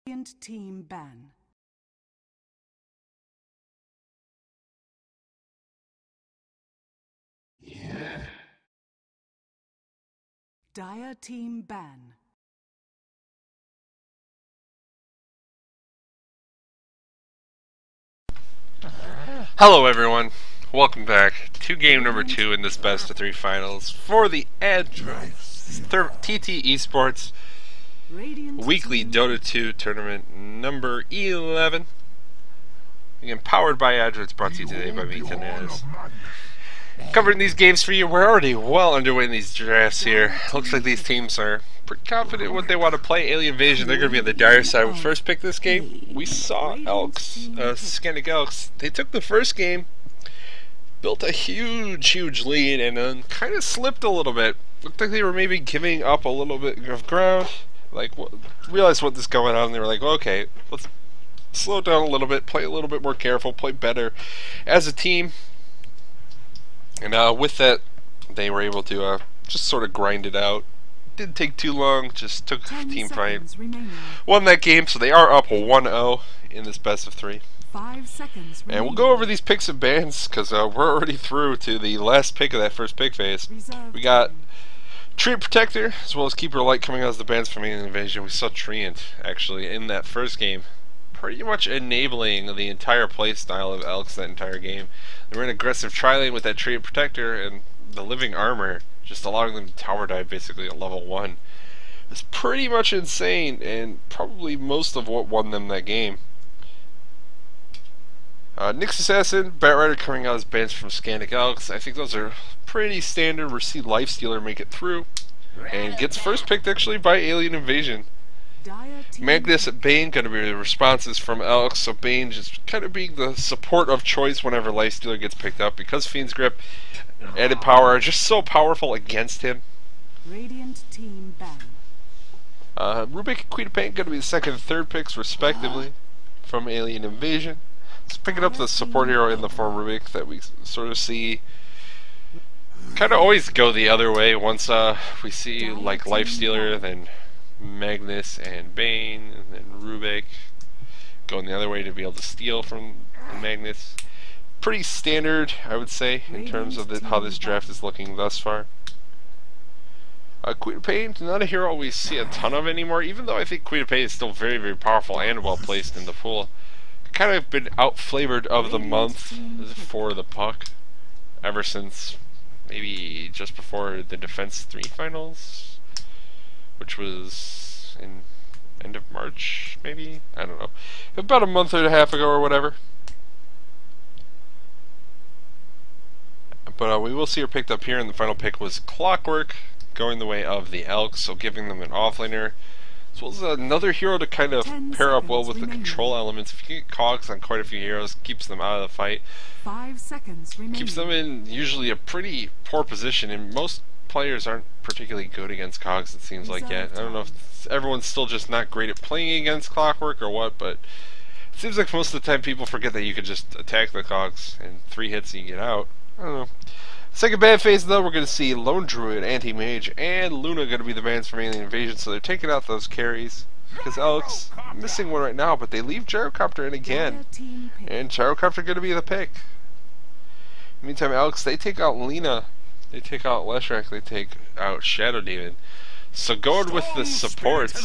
Team ban. Yeah. Dire team ban. Hello everyone, welcome back to game number 2 in this best of 3 finals for the adroits TT eSports weekly Dota 2 tournament number 11. Again, powered by adroits, brought to you today by me, Tenaz. Covering these games for you. We're already well underway in these drafts here. Looks like these teams are pretty confident in what they want to play. Alien Invasion, they're going to be on the dire side with first pick this game. We saw Elks, Scandic Elks. They took the first game, built a huge lead, and then kind of slipped a little bit. Looked like they were maybe giving up a little bit of ground. Like, realized what was going on, and they were like, okay, let's slow down a little bit, play a little bit more careful, play better as a team. And with that, they were able to just sort of grind it out. Didn't take too long, just took a team fight. Won that game, so they are up 1-0 in this best of 3. 5 seconds and we'll go over these picks and bans, because we're already through to the last pick of that first pick phase. We got Treant Protector, as well as Keeper Light coming out as the bans from Alien Invasion. We saw Treant, actually, in that first game, pretty much enabling the entire play style of Elks that entire game. They were in aggressive tri-lane with that Treant Protector and the Living Armor, just allowing them to tower dive basically at level 1. It's pretty much insane, and probably most of what won them that game. Nyx Assassin, Bat Rider coming out as bans from Scandic Elks. I think those are pretty standard. We see Lifestealer make it through, and gets first picked actually by Alien Invasion. Magnus at Bane going to be the responses from Elks, so Bane just kind of being the support of choice whenever Lifestealer gets picked up, because Fiend's Grip, added power, are just so powerful against him. Radiant team ban. Rubik and Queen of Pain going to be the second and third picks respectively from Alien Invasion. Just picking up the support hero in the form Rubik that we sort of see kind of always go the other way once we see like Lifestealer, then Magnus and Bane, and then Rubik going the other way to be able to steal from Magnus. Pretty standard, I would say, in terms of how this draft is looking thus far. Queen of Pain, not a hero we see a ton of anymore, even though I think Queen of Pain is still very powerful and well placed in the pool. Kind of been out-flavored of the month for the puck ever since maybe just before the Defense 3 finals, which was in end of March, maybe? I don't know. About a month and a half ago or whatever. But we will see her picked up here, and the final pick was Clockwork, going the way of the Elks, so giving them an offlaner, as well as another hero to kind of pair up well with the control elements. If you get cogs on quite a few heroes, keeps them out of the fight. 5 seconds remaining. Keeps them in usually a pretty poor position, and most players aren't particularly good against cogs, it seems like, yet. I don't know if everyone's still just not great at playing against Clockwork or what, but it seems like most of the time people forget that you could just attack the cogs in 3 hits and you get out. I don't know. Second ban phase, though, we're going to see Lone Druid, Anti-Mage, and Luna going to be the bans from Alien Invasion, so they're taking out those carries. Because Elks, missing one right now, but they leave Gyrocopter in again. And Gyrocopter going to be the pick. Meantime, Elks, they take out Lena, they take out Leshrac, they take out Shadow Demon. So going with the supports,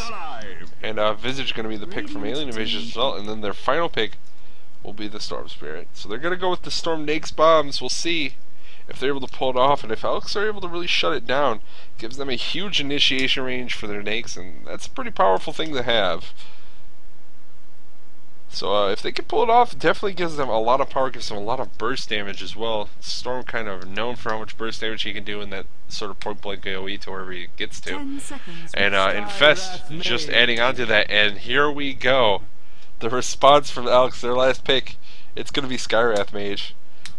and Visage going to be the pick from Alien Invasion as well, and then their final pick will be the Storm Spirit. So they're going to go with the Storm Nakes Bombs. We'll see if they're able to pull it off, and if Elks are able to really shut it down, it gives them a huge initiation range for their Nakes, and that's a pretty powerful thing to have. So if they can pull it off, it definitely gives them a lot of power, gives them a lot of burst damage as well. Storm kind of known for how much burst damage he can do in that sort of point-blank AoE to wherever he gets to. And Infest just adding on to that, and here we go. The response from Elks, their last pick, it's going to be Skywrath Mage.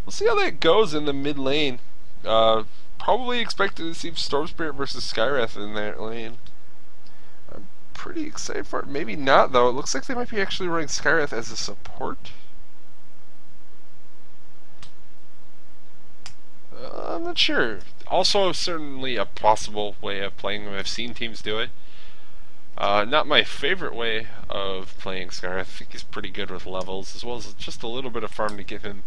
We'll see how that goes in the mid lane. Probably expected to see Storm Spirit versus Skywrath in that lane. I'm pretty excited for it. Maybe not, though. It looks like they might be actually running Skywrath as a support. I'm not sure. Also, certainly a possible way of playing them. I've seen teams do it. Not my favorite way of playing Scar. I think he's pretty good with levels, as well as just a little bit of farm to give him,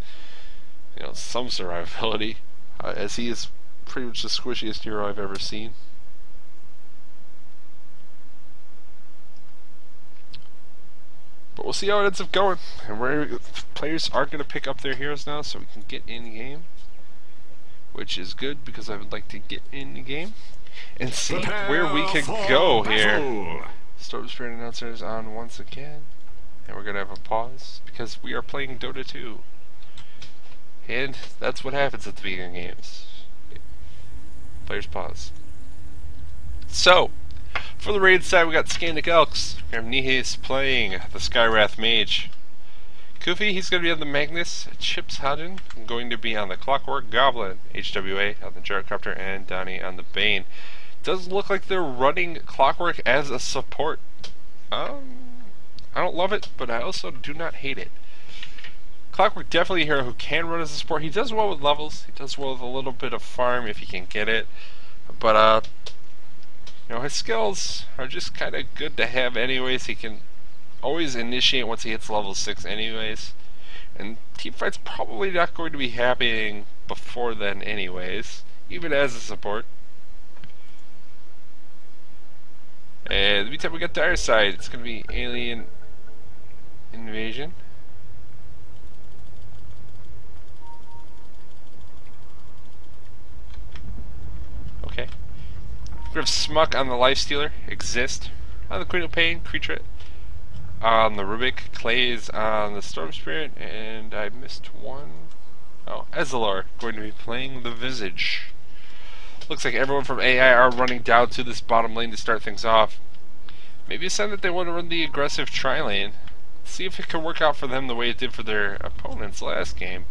some survivability, as he is pretty much the squishiest hero I've ever seen. But we'll see how it ends up going, and where players are going to pick up their heroes now, so we can get in game, which is good because I would like to get in the game and see where we can go here. Storm Spirit announcer is on once again, and we're going to have a pause because we are playing Dota 2, and that's what happens at the beginning of games. Players pause. So, for the raid side, we got Scandic Elks. We have Nihis playing the Skywrath Mage. Koofy, he's going to be on the Magnus. Chips Howden going to be on the Clockwork Goblin. HWA on the Gyrocopter, and Donnie on the Bane. Does look like they're running Clockwork as a support. I don't love it, but I also do not hate it. Clockwork definitely a hero who can run as a support. He does well with levels. He does well with a little bit of farm if he can get it. But his skills are just kind of good to have anyways. He can always initiate once he hits level 6 anyways. And teamfight's probably not going to be happening before then anyways, even as a support. And in the meantime, we got Dire side. It's going to be Alien Invasion. Okay. We have Smuck on the Lifestealer, Exist on the Queen of Pain, Creature on the Rubik, Clays on the Storm Spirit, and I missed one. Oh, Ezalor going to be playing the Visage. Looks like everyone from AI are running down to this bottom lane to start things off. Maybe a sign that they want to run the aggressive tri-lane. See if it can work out for them the way it did for their opponents last game.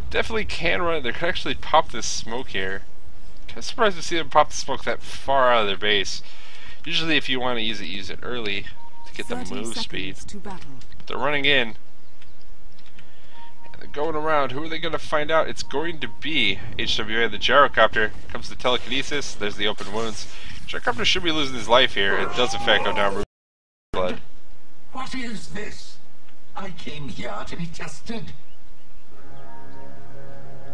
Definitely can run it. They could actually pop this smoke here. Kind of surprised to see them pop the smoke that far out of their base. Usually if you want to use it early to get the move speed. But they're running in. And they're going around. Who are they going to find out? It's going to be HWA, the Gyrocopter. Comes the telekinesis. There's the open wounds. Gyrocopter should be losing his life here. It does in fact go down blood. What is this? I came here to be tested.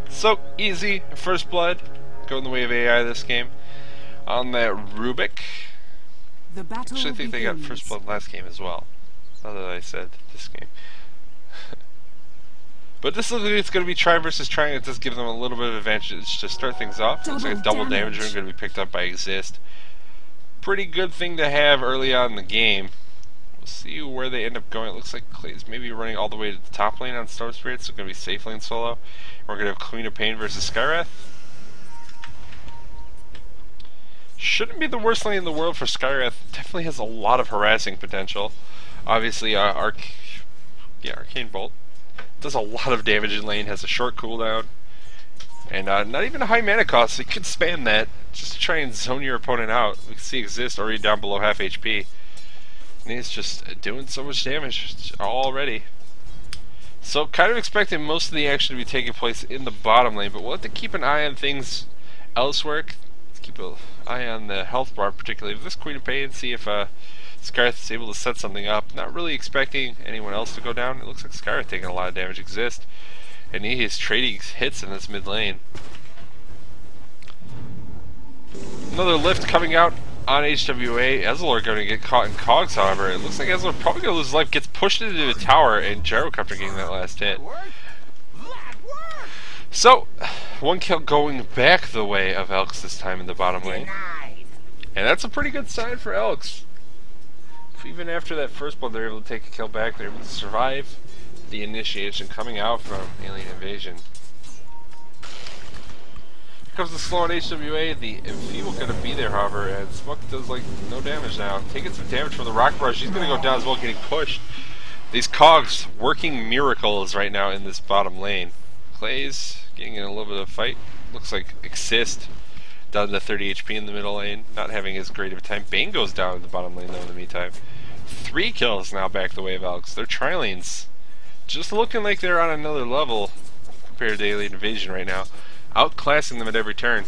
So easy, first blood. Go in the way of AI this game. On that Rubik. I actually think they got first blood last game as well. Now that I said this game. But this looks like it's going to be try versus try, and it does give them a little bit of advantage to start things off. Looks like a double damage room going to be picked up by Exist. Pretty good thing to have early on in the game. We'll see where they end up going. It looks like Clay's maybe running all the way to the top lane on Storm Spirit, so it's going to be safe lane solo. And we're going to have Queen of Pain versus Skywrath. Shouldn't be the worst lane in the world for Skywrath. Definitely has a lot of harassing potential. Obviously, Arcane Bolt does a lot of damage in lane, has a short cooldown, and not even a high mana cost, so you can spam that just to try and zone your opponent out. We can see Exist already down below half HP, and he's just doing so much damage already. So kind of expecting most of the action to be taking place in the bottom lane, but we'll have to keep an eye on things elsewhere. Let's keep an eye on the health bar, particularly of this Queen of Pain, see if Skywrath is able to set something up. Not really expecting anyone else to go down. It looks like Skywrath taking a lot of damage. Exist, and he is trading hits in this mid lane. Another lift coming out on HWA. Ezalor going to get caught in cogs, however. It looks like Ezalor probably going to lose his life. Gets pushed into a tower, and Gyrocopter getting that last hit. So, one kill going back the way of Elks this time in the bottom lane. And that's a pretty good sign for Elks. Even after that first blood, they're able to take a kill back. They're able to survive the initiation coming out from Alien Invasion. Here comes the slow on HWA. The Enfeeble going to be there, however, and Smuck does like no damage now. Taking some damage from the Rock Barrage. She's going to go down as well, getting pushed. These cogs working miracles right now in this bottom lane. Clay's getting in a little bit of a fight. Looks like Exist down to 30 HP in the middle lane, not having as great of a time. Bane goes down in the bottom lane though in the meantime. 3 kills now back the way of Elks. Their tri-lanes just looking like they're on another level compared to Alien Invasion right now. Outclassing them at every turn.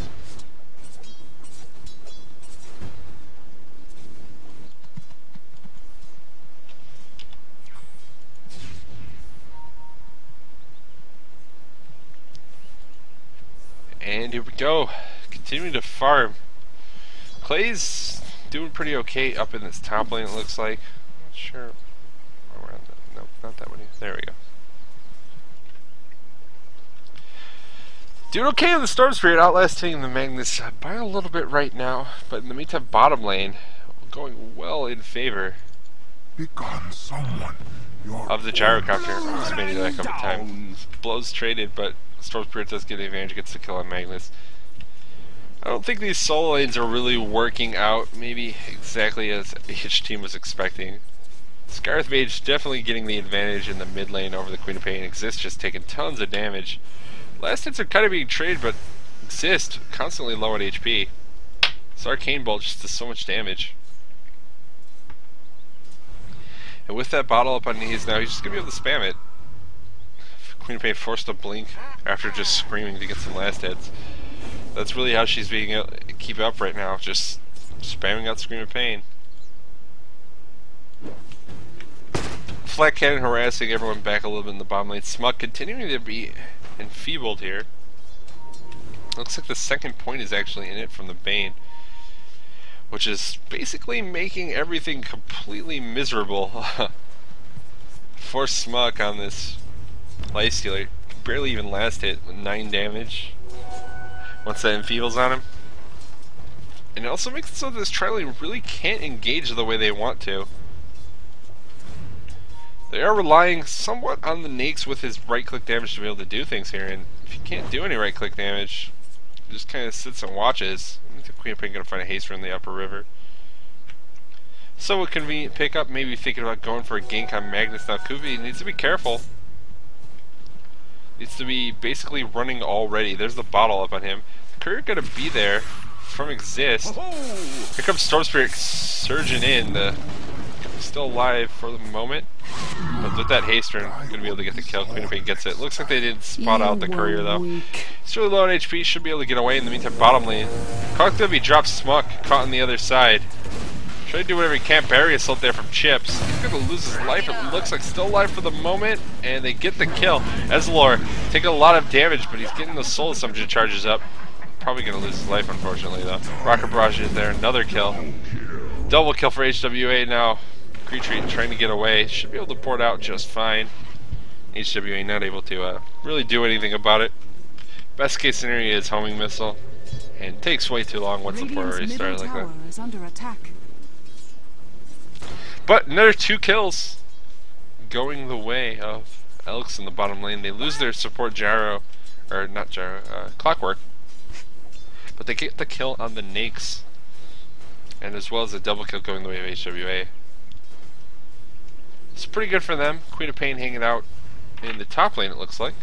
And here we go. Continuing to farm. Clay's doing pretty okay up in this top lane, it looks like. Not sure. Around that. Nope, not that one. There we go. Doing okay in the Storm Spirit, outlasting the Magnus by a little bit right now. But in the meantime, bottom lane going well in favor of the gyrocopter. Almost made it that couple times. Blows traded, but Storm Spirit does get the advantage, gets the kill on Magnus. I don't think these solo lanes are really working out, maybe exactly as each team was expecting. Scarth Mage definitely getting the advantage in the mid lane over the Queen of Pain. Exist just taking tons of damage. Last hits are kind of being traded, but Exist constantly low on HP. This Arcane Bolt just does so much damage. And with that bottle up on knees now, he's just going to be able to spam it. Queen of Pain forced to blink after just screaming to get some last hits. That's really how she's being able to keep up right now, just spamming out Scream of Pain. Flat Cannon harassing everyone back a little bit in the bottom lane. Smug continuing to be enfeebled here. Looks like the second point is actually in it from the Bane, which is basically making everything completely miserable for Smug on this Lifestealer. Barely even last hit with 9 damage once that enfeebles on him. And it also makes it so that this tri-lane really can't engage the way they want to. They are relying somewhat on the Nakes with his right-click damage to be able to do things here, and if you can't do any right-click damage, he just kind of sits and watches. I think the Queen of Pain gonna find a haste in the upper river. Somewhat convenient pickup, maybe thinking about going for a gank on Magnus. Now Kuvi needs to be careful. Needs to be basically running already. There's the bottle up on him. Courier gonna be there from Exist. Here comes Storm Spirit surging in. Still alive for the moment, but with that haste turn, gonna be able to get the kill. Queen of Pain gets it. Looks like they didn't spot out the Courier though. He's really low on HP, should be able to get away. In the meantime, bottom lane, Cogdevi drops Smuck, caught on the other side. Try to do whatever he can. Barry Assault there from Chips. He's gonna lose his life. It looks like still alive for the moment, and they get the kill. Ezlor taking a lot of damage, but he's getting the Soul Assumption charges up. Probably gonna lose his life, unfortunately though. Rocket Barrage is there, another kill. Double kill for HWA now. Creature trying to get away, should be able to port out just fine. HWA not able to really do anything about it. Best case scenario is homing missile, and takes way too long once the port already started like that. Is under attack. But another 2 kills going the way of Elks in the bottom lane. They lose their support Gyro, or not Gyro, Clockwork, but they get the kill on the Nakes, and as well as a double kill going the way of HWA. It's pretty good for them. Queen of Pain hanging out in the top lane, it looks like.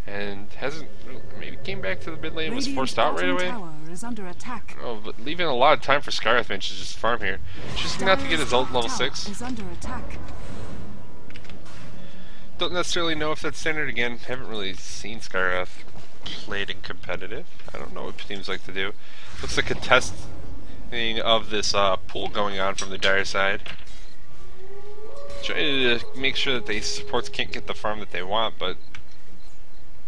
And hasn't, maybe came back to the mid lane, was forced out right away. Is under attack. Oh, but leaving a lot of time for Skyreth to just farm here. Just not to get his ult level 6. Is under attack. Don't necessarily know if that's standard again. Haven't really seen Skyreth played in competitive. I don't know what teams like to do. Looks like a test of this pool going on from the Dire side. Trying to make sure that the supports can't get the farm that they want, but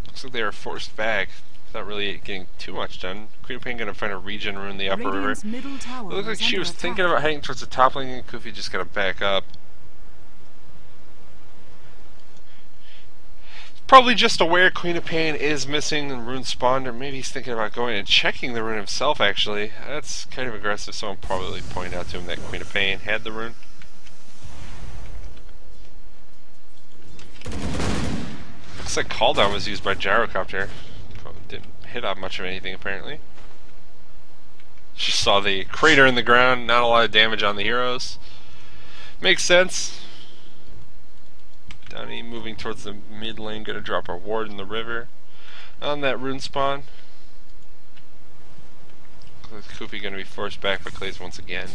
looks like they are forced back without really getting too much done. Queen of Pain gonna find a regen rune in the upper river. It looked like she was thinking about heading towards the top lane, and Kufi just gotta back up. Probably just aware Queen of Pain is missing the rune spawned, or maybe he's thinking about going and checking the rune himself actually. That's kind of aggressive, someone probably pointed out to him that Queen of Pain had the rune. Looks like Call Down was used by Gyrocopter. Didn't hit on much of anything apparently. Just saw the crater in the ground, not a lot of damage on the heroes. Makes sense. Downey moving towards the mid lane, gonna drop a ward in the river on that rune spawn. Kufi gonna be forced back by Clays once again.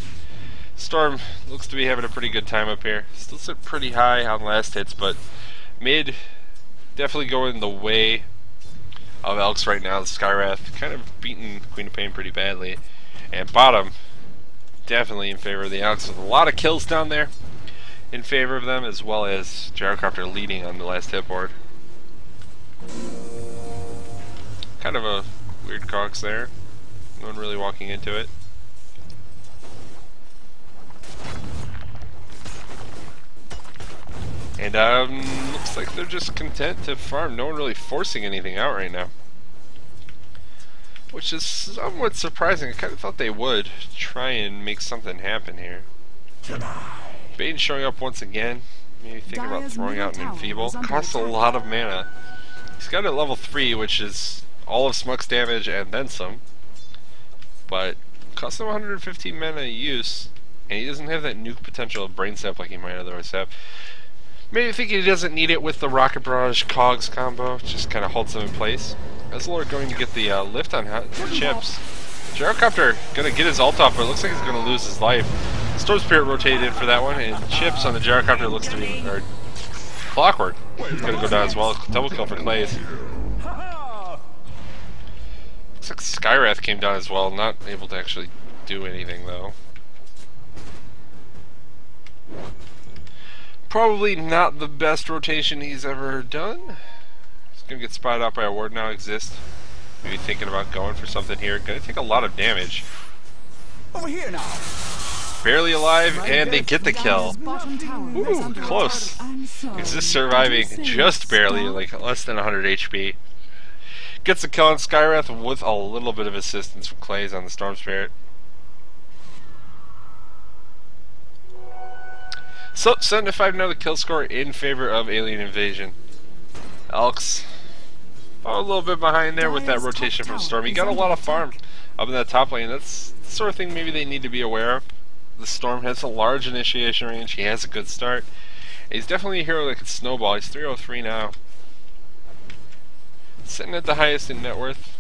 Storm looks to be having a pretty good time up here. Still sit pretty high on last hits, but mid definitely going the way of Elks right now. The Skywrath kind of beating Queen of Pain pretty badly. And bottom definitely in favor of the Elks with a lot of kills down there in favor of them, as well as Gyrocopter leading on the last hit board. Kind of a weird cogs there. No one really walking into it. And looks like they're just content to farm. No one really forcing anything out right now, which is somewhat surprising. I kind of thought they would try and make something happen here. Bane showing up once again. Maybe thinking about throwing out an enfeeble. Costs a lot of mana. He's got it at level 3, which is all of Smuk's damage and then some. But costs him 115 mana use, and he doesn't have that nuke potential of brain sap like he might otherwise have. Maybe think he doesn't need it with the Rocket Barrage Cogs combo. Just kind of holds them in place. Ezreal going to get the lift on Chips. Gyrocopter gonna get his ult off, but it looks like he's gonna lose his life. Storm Spirit rotated in for that one, and Chips on the Gyrocopter looks to be Clockwork. He's gonna go down as well. Double kill for Clays. Looks like Skywrath came down as well. Not able to actually do anything though. Probably not the best rotation he's ever done. He's gonna get spotted out by a ward now. Exist. Maybe thinking about going for something here. Gonna take a lot of damage. Over here now. Barely alive, and they get the kill. Ooh, close. Exist surviving just barely, like less than 100 HP. Gets the kill on Skywrath with a little bit of assistance from Clays on the Storm Spirit. So, 7-5 now the kill score in favor of Alien Invasion. Elks a little bit behind there with that rotation from Storm. He got a lot of farm up in that top lane. That's the sort of thing maybe they need to be aware of. The Storm has a large initiation range. He has a good start. He's definitely a hero that can snowball. He's 303 now. Sitting at the highest in net worth.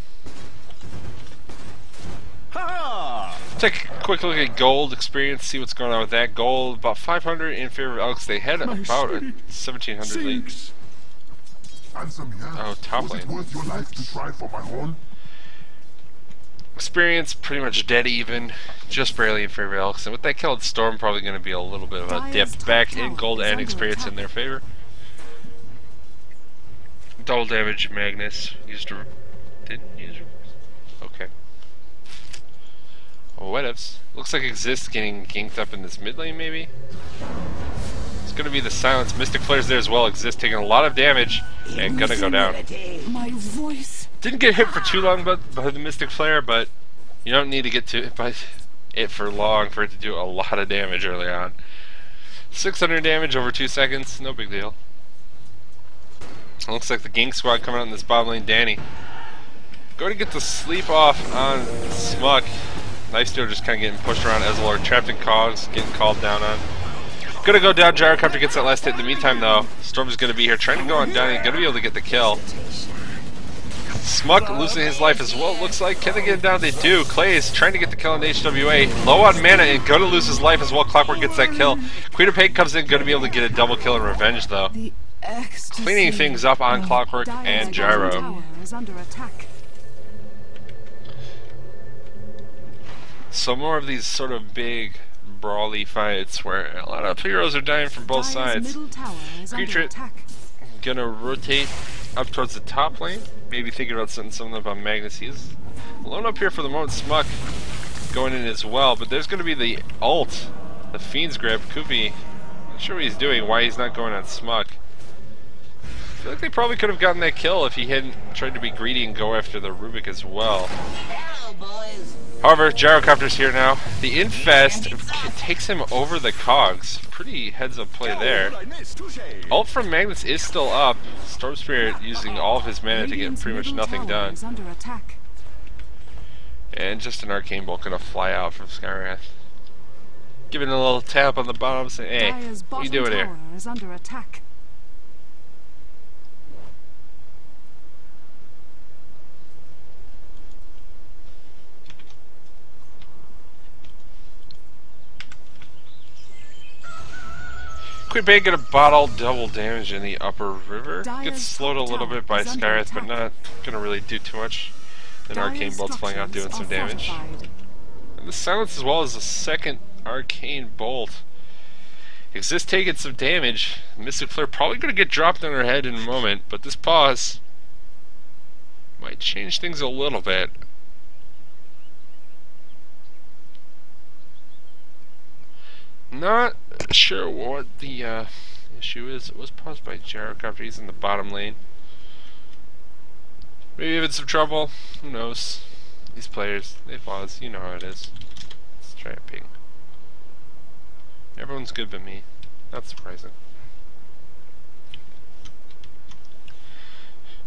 Take a quick look at gold experience, see what's going on with that. Gold, about 500 in favor of Elks. They had about a 1700 lead. Oh, top lane. worth your life to try for my horn? Experience, pretty much dead even. Just barely in favor of Elks. And with that kill, Storm probably going to be a little bit of a dip back in gold and experience in their favor. Double damage Magnus. Didn't use. Okay. Oh, whatevs. Looks like Exist getting ganked up in this mid lane, maybe? It's gonna be the silence. Mystic Flare's there as well. Exist taking a lot of damage and gonna go down. My voice. Didn't get hit for too long by the Mystic Flare, but you don't need to get to it for long for it to do a lot of damage early on. 600 damage over 2 seconds, no big deal. Looks like the gank squad coming out in this bottom lane. Danny going to get the sleep off on Smuk. Lifesteal just kind of getting pushed around. Ezreal trapped in cogs, getting called down on. Gonna go down. Gyrocopter gets that last hit. In the meantime, though, Storm's gonna be here trying to go on down. Gonna be able to get the kill. Smuk losing his life as well. Looks like can they get it down? They do. Clays trying to get the kill on HWA. Low on mana and gonna lose his life as well. Clockwork gets that kill. Queen of Pain comes in. Gonna be able to get a double kill and revenge though. Cleaning things up on Clockwork and Gyro. So more of these sort of big brawly fights where a lot of heroes are dying from both sides. Creature gonna rotate up towards the top lane. Maybe thinking about setting something up on Magnus. He's alone up here for the moment. Smuk going in as well, but there's gonna be the ult. The Fiend's Grip. Koopy, not sure what he's doing, why he's not going on Smuk. I feel like they probably could have gotten that kill if he hadn't tried to be greedy and go after the Rubik as well. However, Gyrocopter's here now. The Infest takes him over the cogs. Pretty heads-up play there. Ult from Magnus is still up. Storm Spirit using all of his mana to get pretty much nothing done. And just an Arcane Bolt gonna fly out from Skywrath. Giving a little tap on the bottom, saying, "Hey, what are you doing here?" Queen Bane get a bottle double damage in the upper river. Gets slowed a little bit by Skywrath, but not gonna really do too much. An Arcane Bolt's flying out doing some damage. And the silence as well as a second Arcane Bolt. Exist taking some damage. Mystic Flare probably gonna get dropped on her head in a moment, but this pause might change things a little bit. Not sure what the issue is. It was paused by gyrocopter. He's in the bottom lane. Maybe having some trouble. Who knows? These players, they pause. You know how it is. Let's try a ping. Everyone's good but me. Not surprising.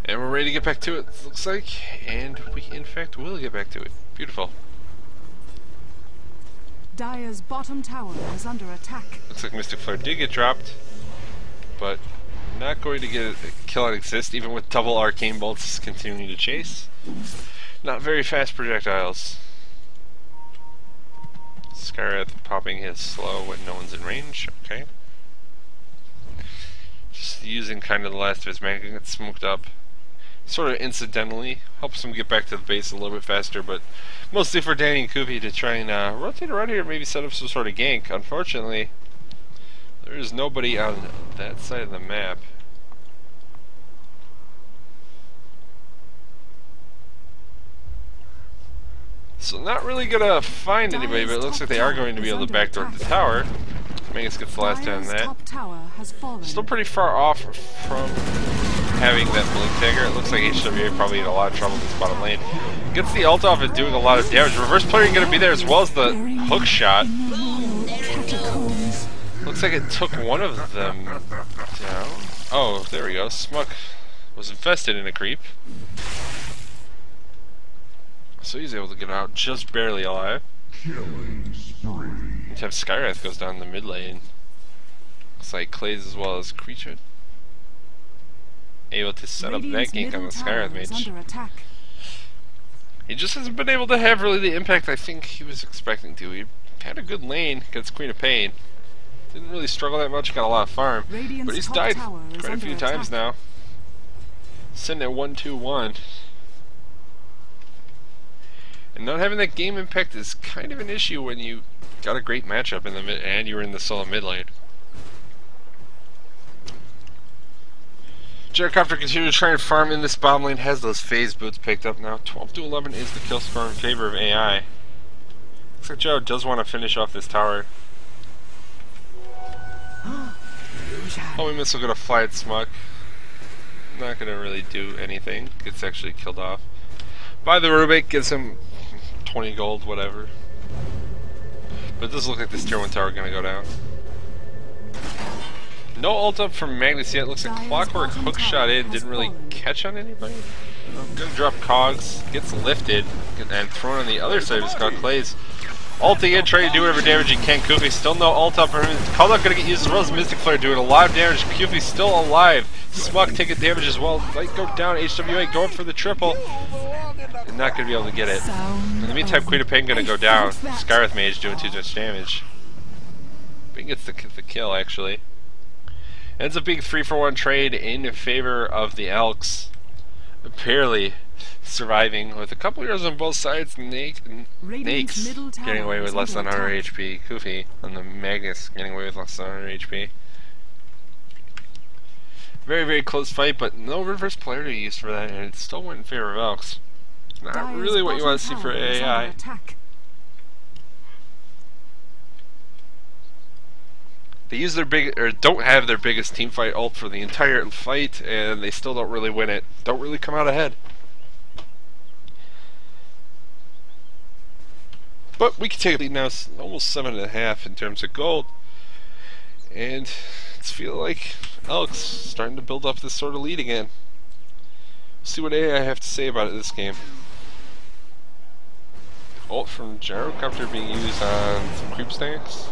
And we're ready to get back to it, looks like. And we, in fact, will get back to it. Beautiful. Dire's bottom tower is under attack. Looks like Mystic Flare did get dropped, but not going to get a kill on Exist, even with double Arcane Bolts continuing to chase. Not very fast projectiles. Skywrath popping his slow when no one's in range. Okay. Just using kind of the last of his mana to get smoked up. Sort of incidentally. Helps him get back to the base a little bit faster, but mostly for Danny and Koopy to try and rotate around here and maybe set up some sort of gank. Unfortunately, there is nobody on that side of the map. So not really gonna find anybody, but it looks like they are going to be able to backdoor the tower. Magus gets the last down that. Still pretty far off from having that blink dagger. It looks like HWA probably in a lot of trouble in this bottom lane. Gets the ult off and doing a lot of damage. Reverse player going to be there as well as the hook shot. Looks like it took one of them down. Oh, there we go. Smuck was infested in a creep. So he's able to get out just barely alive. Meantime, Skywrath goes down the mid lane. Looks like Clays as well as Creature able to set up that gank on the Skywrath mage. He just hasn't been able to have really the impact I think he was expecting to. He had a good lane against Queen of Pain. Didn't really struggle that much, got a lot of farm. But he's died quite a few times now. Sitting at 1-2-1. And not having that game impact is kind of an issue when you got a great matchup in the mid and you're in the solo mid lane. Gyrocopter continues to try and farm in this bottom lane, has those phase boots picked up now. 12-11 is the kill score in favor of AI. Looks like Joe does want to finish off this tower. Homing missile gonna fly at Smuck. Not gonna really do anything. Gets actually killed off. By the Rubik, gives him 20 gold, whatever. But it does look like this tier 1 tower gonna go down. No ult up from Magnus yet. Looks like Clockwork hook shot in, didn't really catch on anybody. Gonna drop Cogs, gets lifted, and thrown on the other side of his cog. Clays ulting in, trying to do whatever damage he can. Koofy still no ult up for him. Call out gonna get used as well as Mystic Flare doing a lot of damage. Koofy still alive. Smuck taking damage as well. Might go down. HWA going for the triple. And not gonna be able to get it. In the meantime, Queen of Pain gonna go down. Skywrath Mage doing too much damage. Pain gets the kill actually. Ends up being 3-for-1 trade in favor of the Elks. Barely surviving with a couple heroes on both sides. Nakes getting away with less than 100 HP. Koofy on the Magnus getting away with less than 100 HP. Very, very close fight, but no reverse player to use for that, and it still went in favor of Elks. Not really what you want to see for AI. They use their don't have their biggest team fight ult for the entire fight, and they still don't really win it. Don't really come out ahead. But we can take a lead now, almost 7.5 in terms of gold, and it's feel like Elks starting to build up this sort of lead again. See what AI have to say about it this game. Ult from Gyrocopter being used on some creep stacks.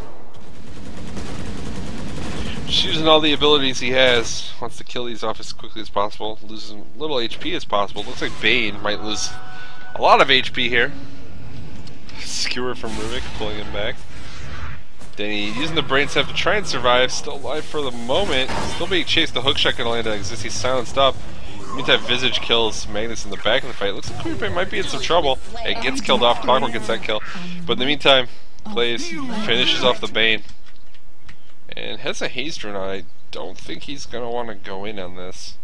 Just using all the abilities he has. Wants to kill these off as quickly as possible. Loses as little HP as possible. Looks like Bane might lose a lot of HP here. Skewer from Rubik, pulling him back. Denny using the brain stuff to try and survive. Still alive for the moment. Still being chased. The hookshot gonna land on Exist. He's silenced up. Meantime, Visage kills Magnus in the back of the fight. Looks like Queen might be in some trouble. It gets killed off. Clockwork gets that kill. But in the meantime, Clays finishes off the Bane. And has a haste rune on. I don't think he's going to want to go in on this.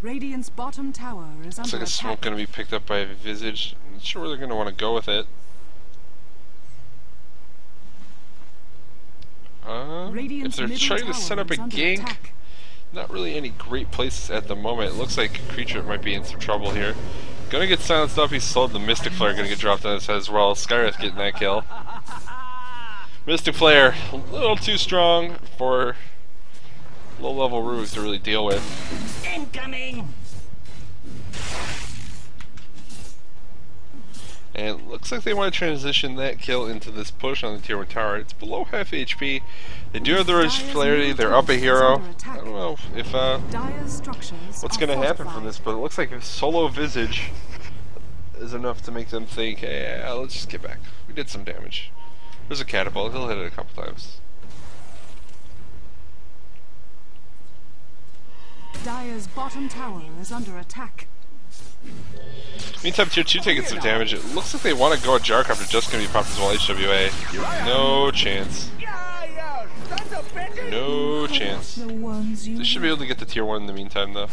Radiant's bottom tower is Looks under like a smoke attack. going to be picked up by Visage. Not sure where they're going to want to go with it. If Radiant's they're middle trying to tower set up a is under gank, attack. not really any great places at the moment. It looks like Creature might be in some trouble here. Gonna get silenced up, he's slowed. The Mystic Flare gonna get dropped on his head as well. Skyreth getting that kill. Mystic Flare, a little too strong for low level rogues to really deal with. Incoming! And it looks like they want to transition that kill into this push on the tier 1 tower. It's below half HP. They do have the Rage Flaherty, they're up a hero. I don't know if Dire's structures what's are going to happen from fortified. this, but it looks like solo Visage is enough to make them think, hey, yeah, let's just get back. We did some damage. There's a catapult, he'll hit it a couple times. Dire's bottom tower is under attack. Meantime, tier 2 taking some damage. It looks like they want to go at Gyrocopter, just going to be popped as well. HWA. No chance. No chance. The ones you They should be able to get to tier 1 in the meantime, though.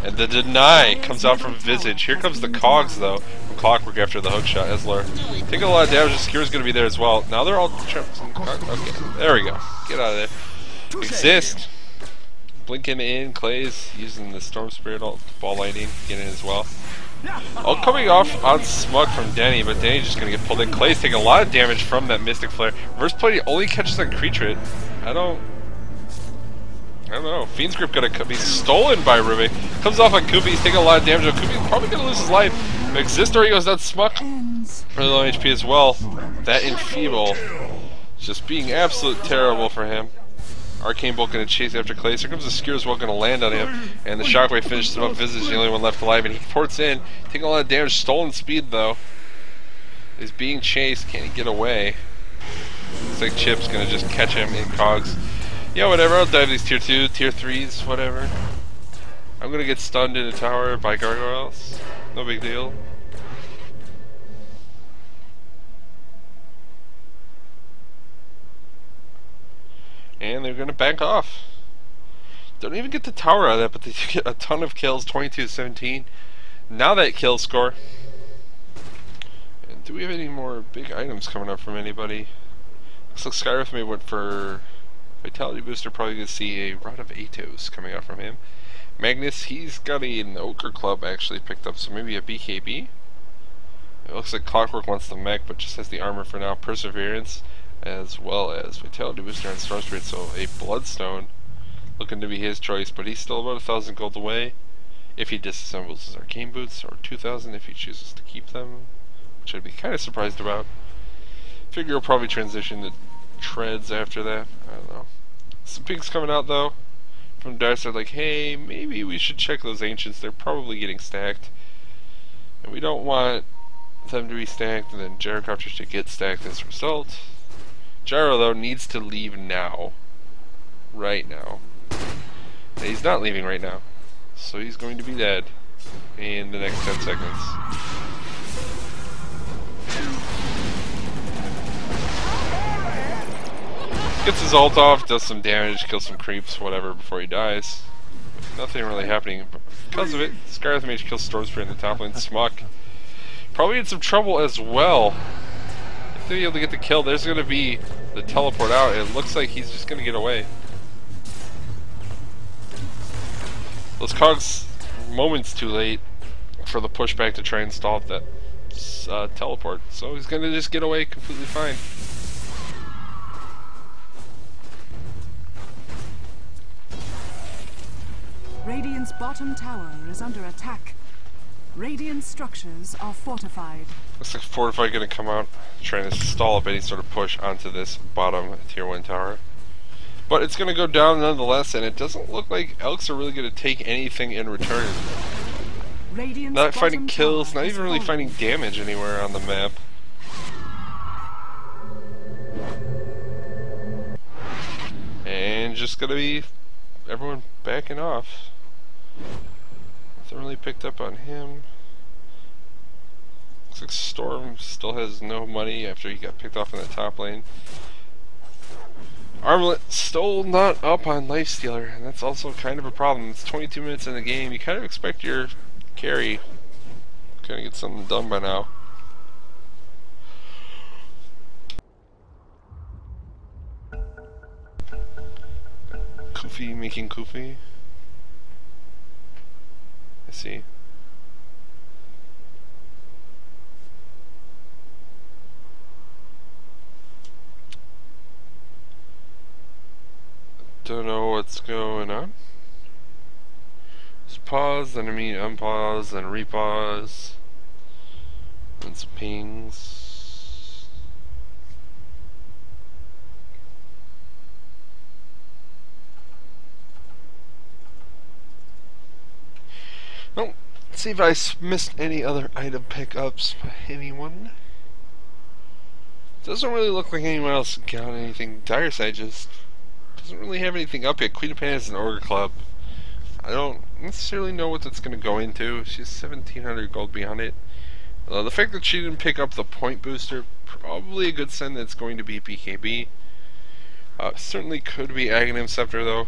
And the deny comes out from Visage. Here comes the Cogs, though, from Clockwork after the hook shot. Ezler taking a lot of damage. The Skewer's going to be there as well. Now they're all trapped. Okay, there we go. Get out of there. Exist. Blinking in. Clay's using the Storm Spirit, Ball Lightning, getting in as well. All coming off on Smug from Denny, but Denny's just gonna get pulled in. Clay's taking a lot of damage from that Mystic Flare. Reverse play only catches on Creature. I don't know. Fiend's Grip gonna be stolen by Ruby. Comes off on Kubi, he's taking a lot of damage. Kubi's probably gonna lose his life. Existor, he goes down. Smug ends. really low HP as well. That Enfeeble just being absolute terrible for him. Arcane Bolt gonna chase after Clay. Here comes the Skewer as well, gonna land on him. And the Shockwave finishes him up. Visage, the only one left alive. And he ports in, taking a lot of damage. Stolen speed, though. Is being chased. Can he get away? Looks like Chip's gonna just catch him in Cogs. Yeah, whatever. I'll dive these tier 2, tier 3s, whatever. I'm gonna get stunned in a tower by gargoyles. No big deal. And they're going to back off. Don't even get the tower out of that, but they do get a ton of kills, 22-17. Now that kill score. And do we have any more big items coming up from anybody? Looks like Skyreth may went for Vitality Booster. Probably going to see a Rod of Atos coming out from him. Magnus, he's got an Ochre Club actually picked up, so maybe a BKB. It looks like Clockwork wants the mech, but just has the armor for now. Perseverance, as well as Vitality Booster and Storm Spirit, so a Bloodstone looking to be his choice, but he's still about 1,000 gold away if he disassembles his Arcane Boots, or 2,000 if he chooses to keep them, which I'd be kind of surprised about. Figure he'll probably transition to Treads after that. I don't know. Some pigs coming out though from Darcy, like, hey, maybe we should check those Ancients. They're probably getting stacked, and we don't want them to be stacked and then Gyrocopters to get stacked as a result. Gyro, though, needs to leave now. Right now. And he's not leaving right now. So he's going to be dead in the next 10 seconds. Gets his ult off, does some damage, kills some creeps, whatever, before he dies. Nothing really happening because of it. Skyreth Mage kills Storm Spirit in the top lane. Smuck probably in some trouble as well. If they're able to get the kill, there's going to be the teleport out. It looks like he's just going to get away. Those Cogs moments too late for the pushback to try and stall that teleport. So he's going to just get away completely fine. Radiant's bottom tower is under attack. Radiant structures are fortified. Looks like Fortify going to come out, trying to stall up any sort of push onto this bottom tier 1 tower. But it's going to go down nonetheless, and it doesn't look like Elks are really going to take anything in return. Radiant's Not finding bottom kills, tower not is even really falling. finding damage anywhere on the map. And just going to be everyone backing off. Nothing really picked up on him. Looks like Storm still has no money after he got picked off in the top lane. Armlet still not up on Lifestealer, and that's also kind of a problem. It's 22 minutes in the game. You kind of expect your carry kind of get something done by now. Kofi making Kofi. I see. Don't know what's going on. Just pause, then I mean unpause, then repause. And some pings. Well, let's see if I missed any other item pickups by anyone. Doesn't really look like anyone else got anything. Dire Side just doesn't really have anything up yet. Queen of Pain is an Ogre Club. I don't necessarily know what that's going to go into. She's 1700 gold beyond it. The fact that she didn't pick up the point booster, probably a good sign that it's going to be BKB. Certainly could be Aghanim Scepter though.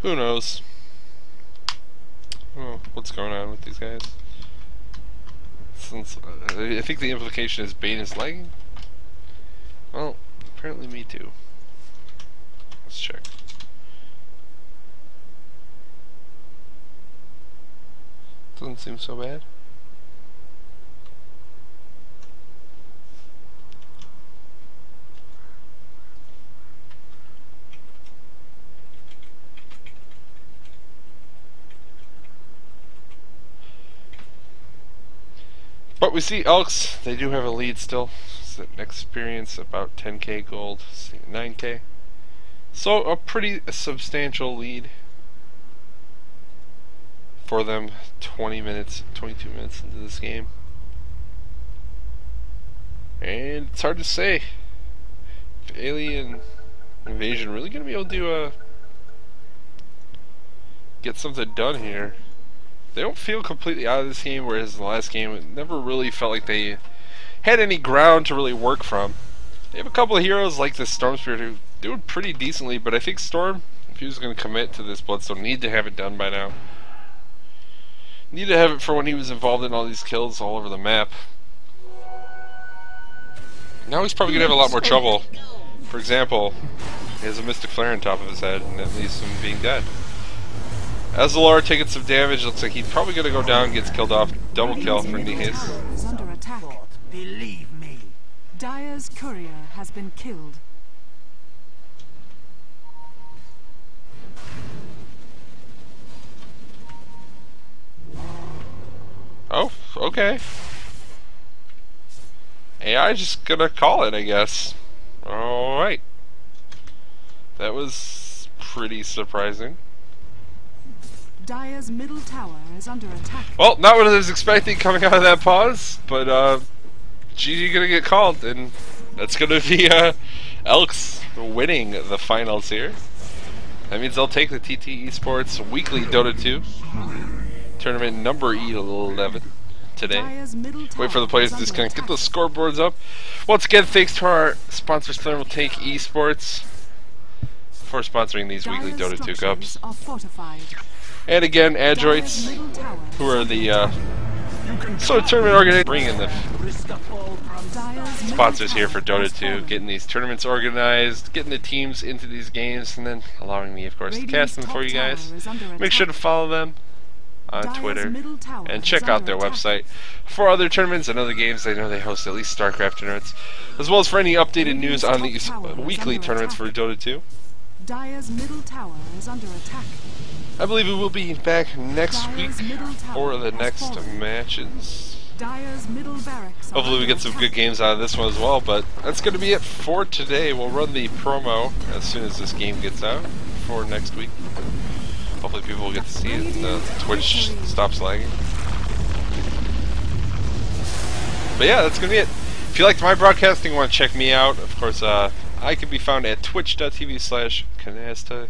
Who knows? Oh, what's going on with these guys? Since I think the implication is Bane is lagging. Well, apparently me too. Let's check. Doesn't seem so bad. But we see Elks, they do have a lead still. It's an experience about 10k gold, 9k. So a pretty substantial lead for them. 22 minutes into this game. And it's hard to say if Alien Invasion really going to be able to get something done here. They don't feel completely out of this game, whereas in the last game it never really felt like they had any ground to really work from. They have a couple of heroes like this Storm Spirit who doing pretty decently, but I think Storm, if he was going to commit to this Bloodstone, need to have it done by now. Need to have it for when he was involved in all these kills all over the map. Now he's probably going to have a lot more trouble. For example, he has a Mystic Flare on top of his head, and that leaves him being dead. As the Lord taking some damage, looks like he's probably going to go down, gets killed off. Double kill for Nihis. Is under attack. Believe me. Dire's courier has been killed. Oh, okay. AI just gonna call it, I guess. Alright. That was pretty surprising. Dire's middle tower is under attack. Well, not what I was expecting coming out of that pause, but GG gonna get called, and that's gonna be Elks winning the finals here. That means they'll take the TT Esports Weekly Dota 2 tournament number 11 today. Wait for the players to disconnect. Get those scoreboards up. Once again, thanks to our sponsors, Thermal Take Esports, for sponsoring these weekly Dota 2 Cups. And again, adroits, who are the sort of tournament organizers, bringing the sponsors here for Dota 2, getting these tournaments organized, getting the teams into these games, and then allowing me, of course, to cast them for you guys. Make sure to follow them on Twitter and check out their website for other tournaments and other games. I know they host at least StarCraft tournaments, as well as for any updated news on these weekly tournaments for Dota 2. Dire's middle tower is under attack. I believe we will be back next week for the next matches. Hopefully we get some good games out of this one as well, but that's going to be it for today. We'll run the promo as soon as this game gets out for next week. Hopefully people will get to see it and Twitch stops lagging. But yeah, that's gonna be it. If you liked my broadcasting and want to check me out, of course, I can be found at twitch.tv/Kanazta, Kanazta.